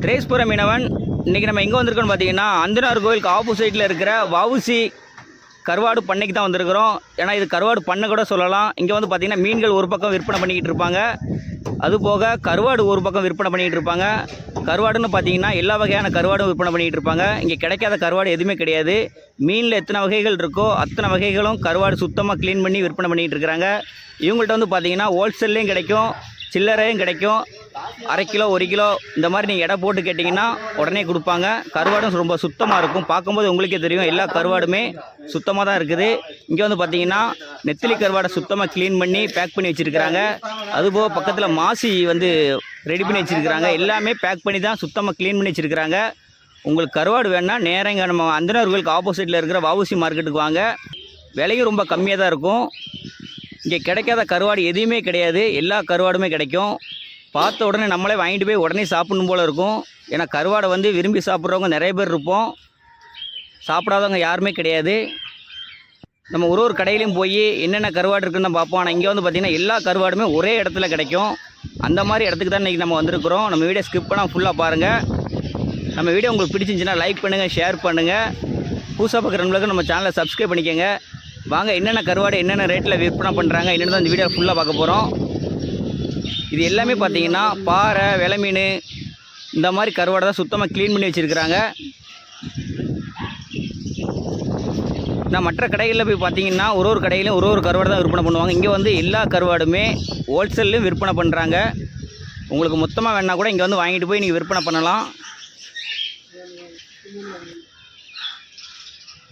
திரேஸ்புர மீனவன். இன்றைக்கி நம்ம எங்கே வந்திருக்கோன்னு பார்த்தீங்கன்னா, அந்தனார் கோயிலுக்கு ஆப்போசிட்டில் இருக்கிற வவுசி கருவாடு பண்ணைக்கு தான் வந்திருக்கிறோம். ஏன்னா இது கருவாடு பண்ணை கூட சொல்லலாம். இங்கே வந்து பார்த்திங்கன்னா மீன்கள் ஒரு பக்கம் விற்பனை பண்ணிக்கிட்டு இருப்பாங்க, அதுபோக கருவாடு ஒரு பக்கம் விற்பனை பண்ணிக்கிட்டு இருப்பாங்க. கருவாடுன்னு பார்த்தீங்கன்னா எல்லா வகையான கருவாடும் விற்பனை பண்ணிக்கிட்டு இருப்பாங்க. இங்கே கிடைக்காத கருவாடு எதுவுமே கிடையாது. மீனில் எத்தனை வகைகள் இருக்கோ அத்தனை வகைகளும் கருவாடு சுத்தமாக க்ளீன் பண்ணி விற்பனை பண்ணிக்கிட்டு இருக்கிறாங்க. இவங்கள்ட்ட வந்து பார்த்திங்கன்னா ஹோல்சேல்லையும் கிடைக்கும், சில்லறையும் கிடைக்கும். அரை கிலோ 1 கிலோ இந்த மாதிரி நீங்கள் எடை போட்டு கேட்டிங்கன்னா உடனே கொடுப்பாங்க. கருவாடும் ரொம்ப சுத்தமாக இருக்கும். பார்க்கும்போது உங்களுக்கே தெரியும், எல்லா கருவாடுமே சுத்தமாக தான் இருக்குது. இங்கே வந்து பார்த்தீங்கன்னா நெத்திலி கருவாடை சுத்தமாக க்ளீன் பண்ணி பேக் பண்ணி வச்சுருக்கிறாங்க. அதுபோக பக்கத்தில் மாசி வந்து ரெடி பண்ணி வச்சுருக்கிறாங்க. எல்லாமே பேக் பண்ணி தான் சுத்தமாக க்ளீன் பண்ணி வச்சுருக்கிறாங்க. உங்களுக்கு கருவாடு வேணுன்னா நேரம் இங்கே நம்ம அந்தனார் கோயிலுக்கு ஆப்போசிட்டில் இருக்கிற வவுசி மார்க்கெட்டுக்கு வாங்க. விலையும் ரொம்ப கம்மியாக தான் இருக்கும். இங்கே கிடைக்காத கருவாடு எதுவுமே கிடையாது, எல்லா கருவாடுமே கிடைக்கும். பார்த்த உடனே நம்மளே வாங்கிட்டு போய் உடனே சாப்பிடணும் போல் இருக்கும். ஏன்னா கருவாடை வந்து விரும்பி சாப்பிட்றவங்க நிறைய பேர் இருப்போம், சாப்பிடாதவங்க யாருமே கிடையாது. நம்ம ஒரு கடையிலையும் போய் என்னென்ன கருவாடு இருக்குன்னு தான் பார்ப்போம். ஆனால் இங்கே வந்து பார்த்திங்கன்னா எல்லா கருவாடுமே ஒரே இடத்துல கிடைக்கும். அந்த மாதிரி இடத்துக்கு தான் இன்றைக்கி நம்ம வந்திருக்கிறோம். நம்ம வீடியோ ஸ்கிப் பண்ணால் ஃபுல்லாக பாருங்கள். நம்ம வீடியோ உங்களுக்கு பிடிச்சிருந்துச்சின்னா லைக் பண்ணுங்கள், ஷேர் பண்ணுங்கள். புதுசாக பார்க்குறவங்களுக்கு நம்ம சேனலை சப்ஸ்கிரைப் பண்ணிக்கோங்க. வாங்க, என்னென்ன கருவாடு என்னென்ன ரேட்டில் விற்பனை பண்ணுறாங்க என்னென்னு தான் இந்த வீடியோ ஃபுல்லாக பார்க்க போகிறோம். இது எல்லாமே பார்த்தீங்கன்னா பாறை, வெலை மீன் இந்த மாதிரி கருவாடை தான் சுத்தமாக க்ளீன் பண்ணி வச்சுருக்கிறாங்க. நான் மற்ற கடைகளில் போய் பார்த்தீங்கன்னா ஒரு கடையிலும் ஒரு கருவாடு தான் விற்பனை பண்ணுவாங்க. இங்கே வந்து எல்லா கருவாடுமே ஹோல்சேல்லையும் விற்பனை பண்ணுறாங்க. உங்களுக்கு மொத்தமாக வேணால் கூட இங்கே வந்து வாங்கிட்டு போய் நீங்கள் விற்பனை பண்ணலாம்.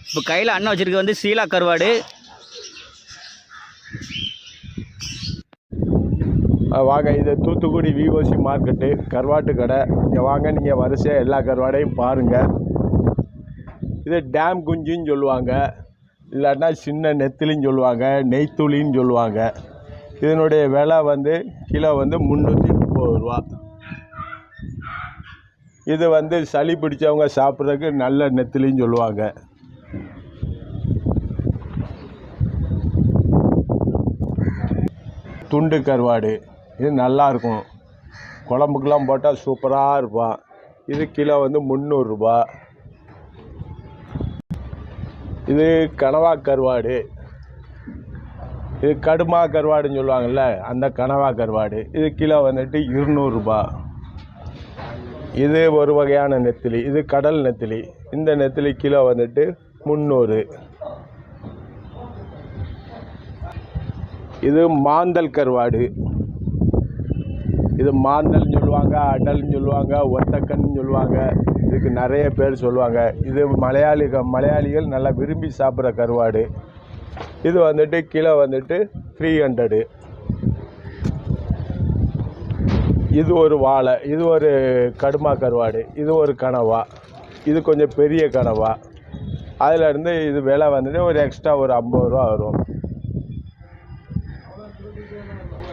இப்போ கையில் அண்ணன் வச்சுருக்க வந்து சீலா கருவாடு. வாங்க, இது தூத்துக்குடி விஓசி மார்க்கெட்டு கருவாட்டு கடை. இங்கே வாங்க, நீங்கள் வரிசையாக எல்லா கருவாடையும் பாருங்கள். இது டேம் குஞ்சுன்னு சொல்லுவாங்க, இல்லாட்டினா சின்ன நெத்திலின்னு சொல்லுவாங்க, நெய்த்துளின்னு சொல்லுவாங்க. இதனுடைய விலை வந்து கிலோ வந்து 330 ரூபா. இது வந்து சளி பிடிச்சவங்க சாப்பிட்றதுக்கு நல்ல நெத்திலின்னு சொல்லுவாங்க. துண்டு கருவாடு இது நல்லாயிருக்கும், குழம்புக்கெலாம் போட்டால் சூப்பராக இருப்பான். இது கிலோ வந்து 300 ரூபா. இது கனவா கருவாடு, இது கடுமா கருவாடுன்னு சொல்லுவாங்கள்ல, அந்த கனவா கருவாடு. இது கிலோ வந்துட்டு 200 ரூபா. இது ஒரு வகையான நெத்திலி, இது கடல் நெத்திலி. இந்த நெத்திலி கிலோ வந்துட்டு 300. இது மாந்தல் கருவாடு. இது மாந்தல்னு சொல்லுவாங்க, அடல்னு சொல்லுவாங்க, ஒத்தக்கன்னு சொல்லுவாங்க. இதுக்கு நிறைய பேர் சொல்லுவாங்க. இது மலையாளிகள் நல்லா விரும்பி சாப்பிட்ற கருவாடு. இது வந்துட்டு கிலோ வந்துட்டு 300. இது ஒரு வாழை, இது ஒரு கடுமா கருவாடு. இது ஒரு கனவா, இது கொஞ்சம் பெரிய கனவா. அதிலேருந்து இது விலை வந்துட்டு ஒரு எக்ஸ்ட்ரா ஒரு 50 ரூபா வரும்.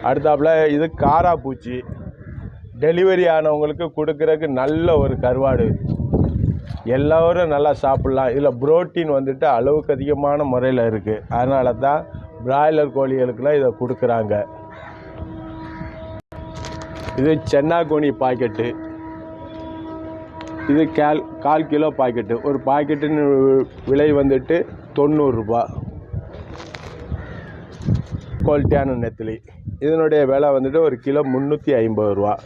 அடுத்தாப்புல இது காராப்பூச்சி, டெலிவரி ஆனவங்களுக்கு கொடுக்குறதுக்கு நல்ல ஒரு கருவாடு. எல்லோரும் நல்லா சாப்பிட்லாம். இதில் புரோட்டீன் வந்துட்டு அளவுக்கு அதிகமான முறையில் இருக்குது. அதனால தான் பிராய்லர் கோழிகளுக்கெல்லாம் இதை கொடுக்குறாங்க. இது சென்னாகோனி பாக்கெட்டு. இது 1/4 கிலோ பாக்கெட்டு. ஒரு பாக்கெட்டுன்னு விலை வந்துட்டு 90 ரூபா. குவாலிட்டியான நெத்திலி, இதனுடைய விலை வந்துட்டு ஒரு கிலோ 350 ரூபா.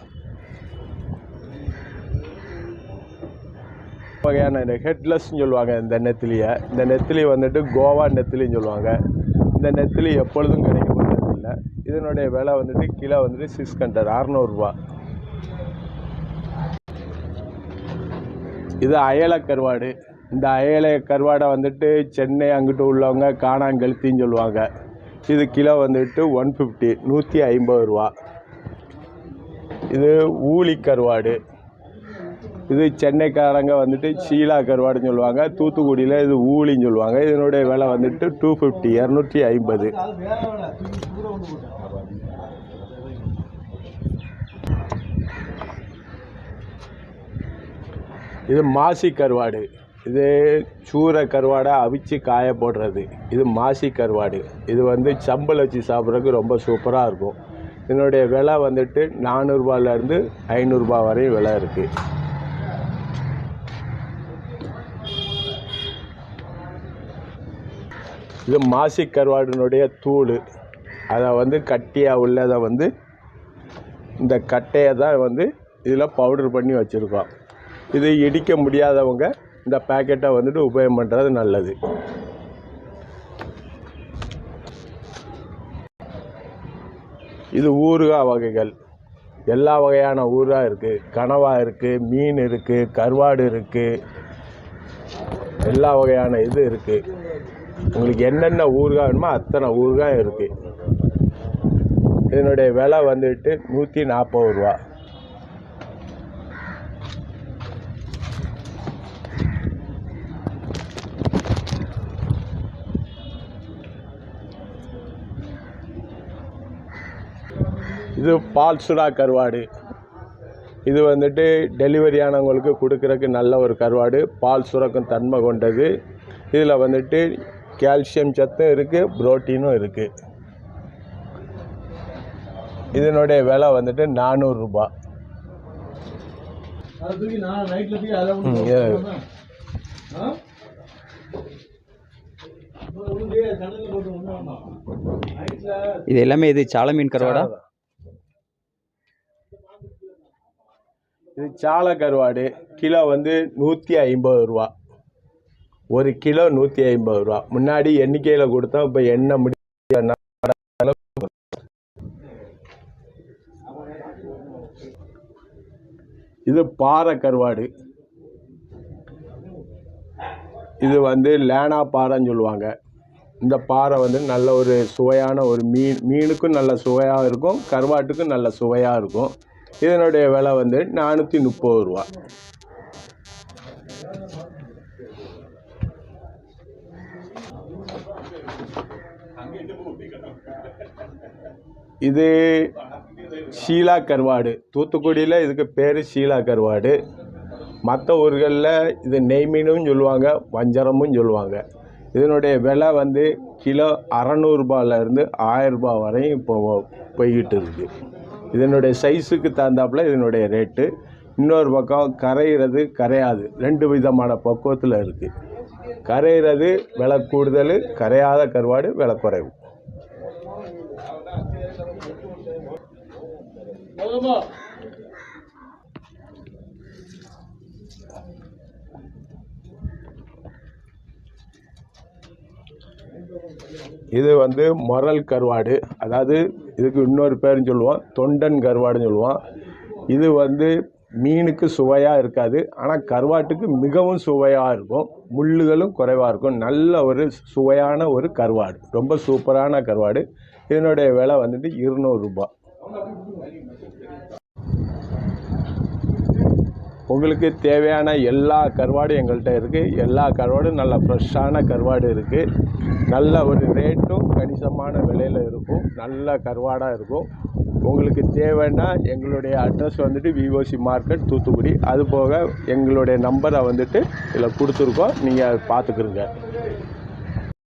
வகையான ஹெட்லெஸ்ன்னு சொல்லுவாங்க இந்த நெத்திலியை. இந்த நெத்திலி வந்துட்டு கோவா நெத்திலின்னு சொல்லுவாங்க. இந்த நெத்திலி எப்பொழுதும் கிடைக்க மாட்டதில்லை. இதனுடைய விலை வந்துட்டு கிலோ வந்துட்டு 600 ரூபா. இது அயலை கருவாடு. இந்த அயலை கருவாடை வந்துட்டு சென்னை அங்கிட்டு உள்ளவங்க காணாங்கழுத்தின்னு சொல்லுவாங்க. இது கிலோ வந்துட்டு 150 ரூபா. இது ஊளி கருவாடு. இது சென்னைக்காரங்க வந்துட்டு சீலா கருவாடுன்னு சொல்லுவாங்க, தூத்துக்குடியில் இது ஊளின்னு சொல்லுவாங்க. இதனுடைய விலை வந்துட்டு 250. இது மாசி கருவாடு. இது சூறை கருவாடை அவிச்சு காய போடுறது. இது மாசி கருவாடு. இது வந்து சம்பல் வச்சு சாப்பிட்றதுக்கு ரொம்ப சூப்பராக இருக்கும். இதனுடைய விலை வந்துட்டு 400 ரூபாயிலேருந்து 500 ரூபா வரையும் விலை இருக்குது. இது மாசி கருவாடினுடைய தூள். அதை வந்து கட்டியாக உள்ளதை வந்து இந்த கட்டையை தான் வந்து இதில் பவுடர் பண்ணி வச்சுருக்கோம். இது இடிக்க முடியாதவங்க இந்த பேக்கெட்டை வந்துட்டு உபயோகம் பண்ணுறது நல்லது. இது ஊறுகாய் வகைகள். எல்லா வகையான ஊறுகாய் இருக்குது. கனவா இருக்குது, மீன் இருக்குது, கருவாடு இருக்குது, எல்லா வகையான இது இருக்குது. உங்களுக்கு என்னென்ன ஊறுகாய் வேணுமோ அத்தனை ஊறுகாய் இருக்குது. இதனுடைய விலை வந்துட்டு 140 ரூபா. இது பால் சுறா கருவாடு. இது வந்துட்டு டெலிவரி ஆனவங்களுக்கு கொடுக்குறதுக்கு நல்ல ஒரு கருவாடு. பால் சுரக்கும் தன்மை கொண்டது. இதில் வந்துட்டு கால்சியம் சத்தும் இருக்குது, புரோட்டீனும் இருக்குது. இதனுடைய விலை வந்துட்டு 400 ரூபா. இது எல்லாமே இது சால மீன் கருவாடா? இது சால கருவாடு. கிலோ வந்து 150 ரூபா. ஒரு கிலோ 150 ரூபா. முன்னாடி எண்ணிக்கையில் கொடுத்தோம், இப்போ எண்ணெய் முடிய. இது பாறை கருவாடு. இது வந்து லேனா பாறைன்னு சொல்லுவாங்க. இந்த பாறை வந்து நல்ல ஒரு சுவையான ஒரு மீனுக்கும் நல்ல சுவையாக இருக்கும், கருவாட்டுக்கும் நல்ல சுவையாக இருக்கும். இதனுடைய விலை வந்து 430 ரூபா. இது ஷீலா கருவாடு. தூத்துக்குடியில் இதுக்கு பேர் ஷீலா கருவாடு. மற்ற ஊர்களில் இது நெய் மீனும் சொல்லுவாங்க, வஞ்சரமும் சொல்லுவாங்க. இதனுடைய விலை வந்து கிலோ 600 ரூபாயிலேருந்து 1000 ரூபா வரையும் இப்போ போய்கிட்டு இருக்குது. இதனுடைய சைஸுக்கு தகுந்தாப்புல இதனுடைய ரேட்டு. இன்னொரு பக்கம் கரையிறது கரையாது, 2 விதமான பக்குவத்தில் இருக்குது. கரையிறது விலை கூடுதல், கரையாத கருவாடு விலை குறைவு. இது வந்து மொரல் கருவாடு. அதாவது இதுக்கு இன்னொரு பேருன்னு சொல்லுவோம், தொண்டன் கருவாடுன்னு சொல்லுவோம். இது வந்து மீனுக்கு சுவையாக இருக்காது, ஆனால் கருவாட்டுக்கு மிகவும் சுவையாக இருக்கும். முள்ளுகளும் குறைவாக இருக்கும். நல்ல ஒரு சுவையான ஒரு கருவாடு, ரொம்ப சூப்பரான கருவாடு. இதனுடைய விலை வந்துட்டு 200 ரூபா. உங்களுக்கு தேவையான எல்லா கருவாடும் எங்கள்கிட்ட இருக்குது. எல்லா கருவாடும் நல்ல ஃப்ரெஷ்ஷான கருவாடு இருக்குது. நல்ல ஒரு ரேட்டும் கணிசமான விலையில் இருக்கும். நல்ல கருவாடாக இருக்கும். உங்களுக்கு தேவைன்னா எங்களுடைய அட்ரஸ் வந்துட்டு விஓசி மார்க்கெட் தூத்துக்குடி. அதுபோக எங்களுடைய நம்பரை வந்துட்டு இதில் கொடுத்துருக்கோம், நீங்கள் பார்த்துக்குறீங்க.